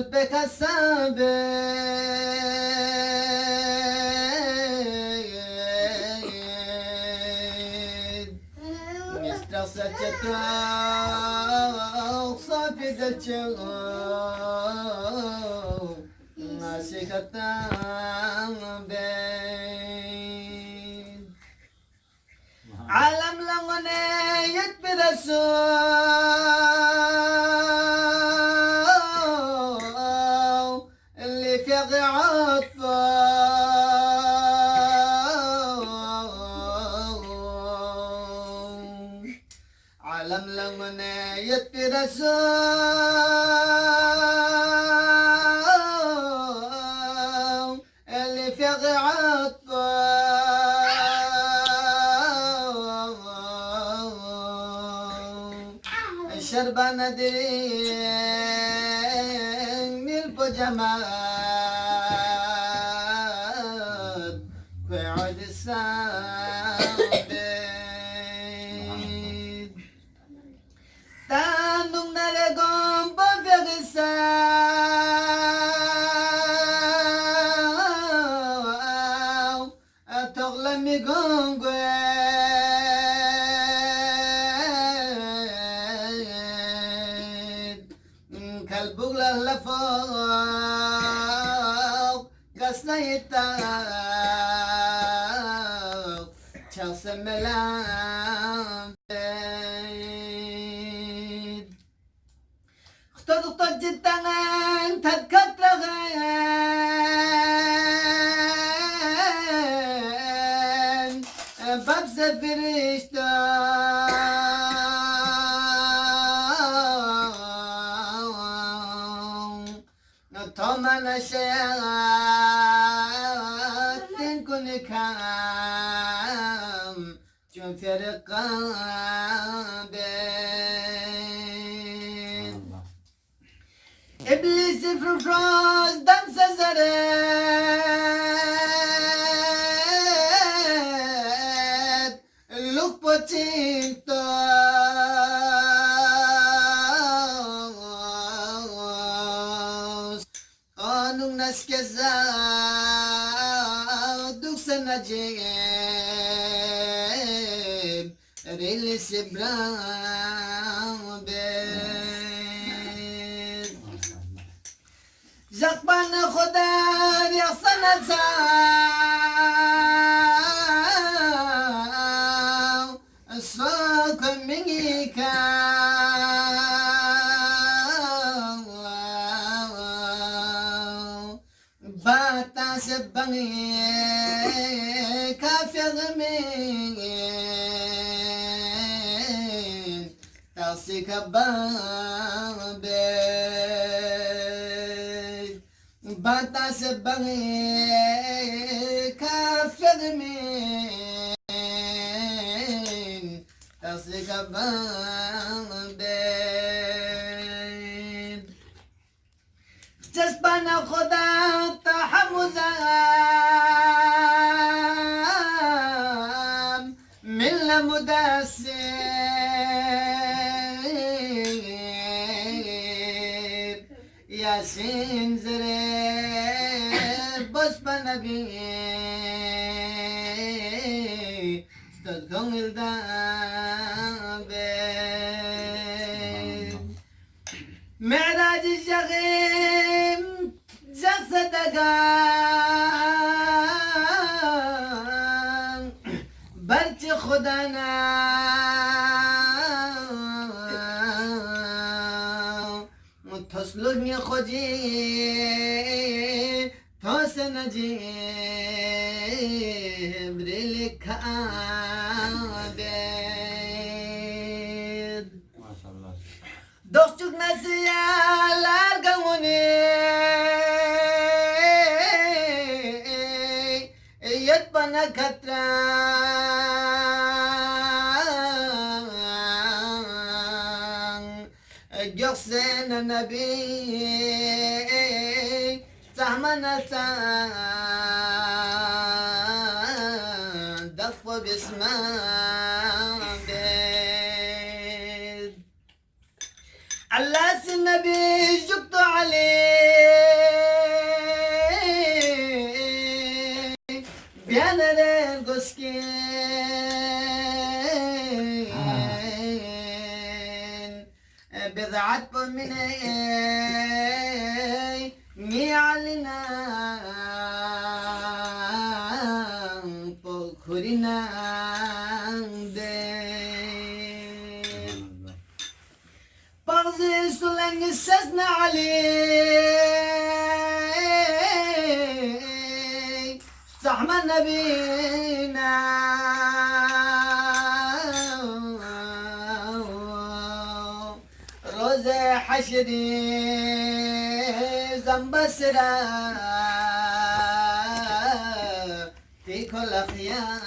قلبك السابق يسترسل صافي دلشو عاشقة بين عالم لغني يتبرسو اللي في عطفه عالم لغني يتبرسو اللي في عطفه شربانة دين البجمات في عود السابين تانوك نلقون بفغساو أتغلمي قنقوي كالبغلة لفوق قصنا يتاق شخص ملام بيد اختدق تجد تغين تدكت لغين باب سفرشتا طمان الشياطين كن كام شوف رقابين إبليس في الراس دم سزرت لوك بوتينتو Anung naskeza duk sanajib rili sibram bed Zakban khuda yasan azam sok mingika Bata sebangi kafir min tasika babe Bata sebangi kafir min tasika babe جسبنا خدا تحمزام من المدسر ياسين زريب بسبنا بيه استدقون الدابر معراج الشغيم جسدقان برج خدانا تصلني خجي توسنجي بريلك عابد ما شاء الله Dostçuk nasiyalar gavuni Yet bana katran Göksene nabi Tahmana san Dafu bisman Allah النبي جبت عليه عشقين بضعت مني ميعلنا فخرنا دين بعضي سلنج السزن علي زحمة نبينا روز حشري زنبسرة في كل خيام